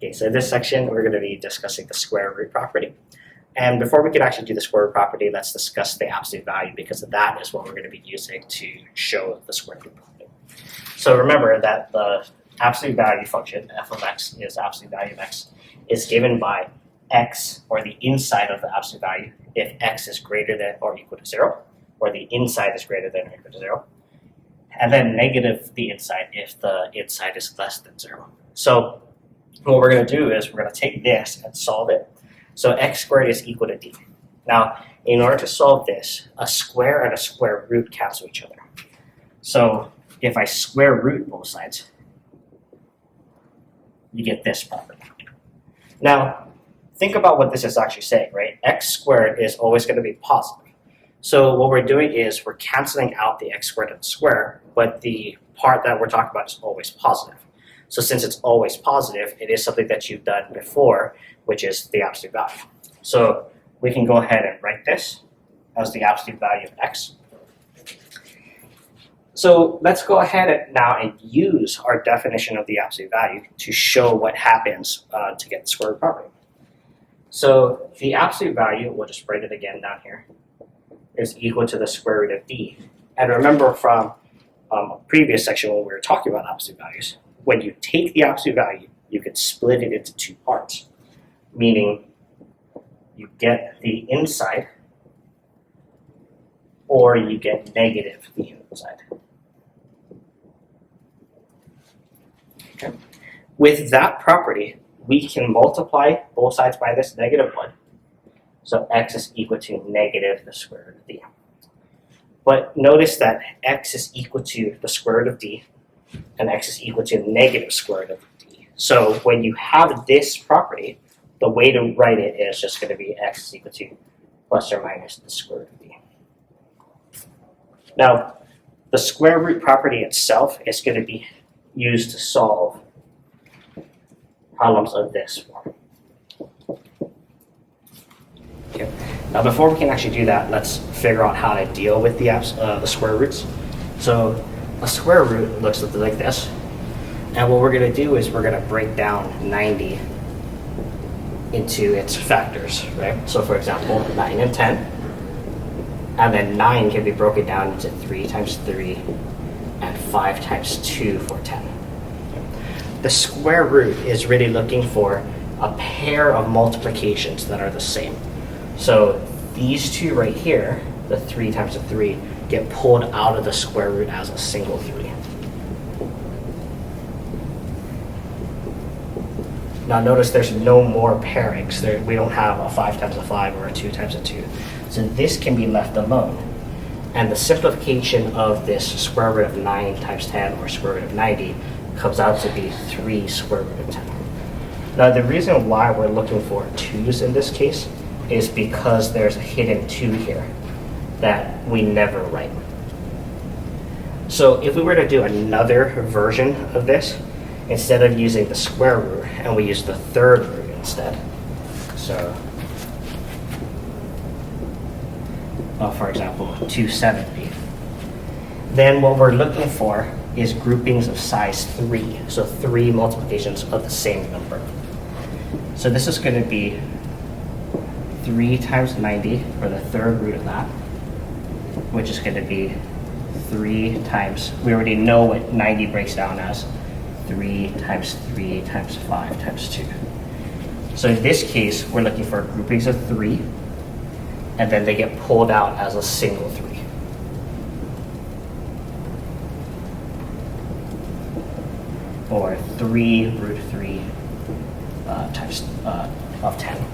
Okay, so in this section, we're going to be discussing the square root property. And before we can actually do the square root property, let's discuss the absolute value, because that is what we're going to be using to show the square root property. So remember that the absolute value function, f of x is absolute value of x, is given by x, or the inside of the absolute value, if x is greater than or equal to 0, or the inside is greater than or equal to 0, and then negative the inside if the inside is less than 0. So what we're going to do is we're going to take this and solve it. So x squared is equal to d. Now, in order to solve this, a square and a square root cancel each other. So if I square root both sides, you get this property. Now, think about what this is actually saying, right? X squared is always going to be positive. So what we're doing is we're canceling out the x squared and the square, but the part that we're talking about is always positive. So since it's always positive, it is something that you've done before, which is the absolute value. So we can go ahead and write this as the absolute value of x. So let's go ahead now and use our definition of the absolute value to show what happens to get the square root property. So the absolute value, we'll just write it again down here, is equal to the square root of d. And remember from a previous section when we were talking about absolute values, when you take the absolute value, you can split it into two parts, meaning you get the inside or you get negative the inside. Okay. With that property, we can multiply both sides by this negative 1. So x is equal to negative the square root of d. But notice that x is equal to the square root of d, and x is equal to negative square root of d. So when you have this property, the way to write it is just going to be x is equal to plus or minus the square root of d. Now, the square root property itself is going to be used to solve problems of this form. Okay. Now, before we can actually do that, let's figure out how to deal with the square roots. So a square root looks like this. And what we're going to do is we're going to break down 90 into its factors, right? So for example, 9 and 10. And then 9 can be broken down into 3 times 3 and 5 times 2 for 10. The square root is really looking for a pair of multiplications that are the same. So these two right here, the 3 times the 3, get pulled out of the square root as a single 3. Now notice there's no more pairings. We don't have a 5 times a 5 or a 2 times a 2. So this can be left alone. And the simplification of this square root of 9 times 10 or square root of 90 comes out to be 3 square root of 10. Now the reason why we're looking for 2's in this case is because there's a hidden 2 here that we never write. So if we were to do another version of this, instead of using the square root, and we use the third root instead. So, for example, 270. Then what we're looking for is groupings of size 3. So 3 multiplications of the same number. So this is going to be 3 times 90 for the third root of that, which is going to be 3 times, we already know what 90 breaks down as, 3 times 3 times 5 times 2. So in this case, we're looking for groupings of 3, and then they get pulled out as a single 3. Or 3 root 3 times of 10.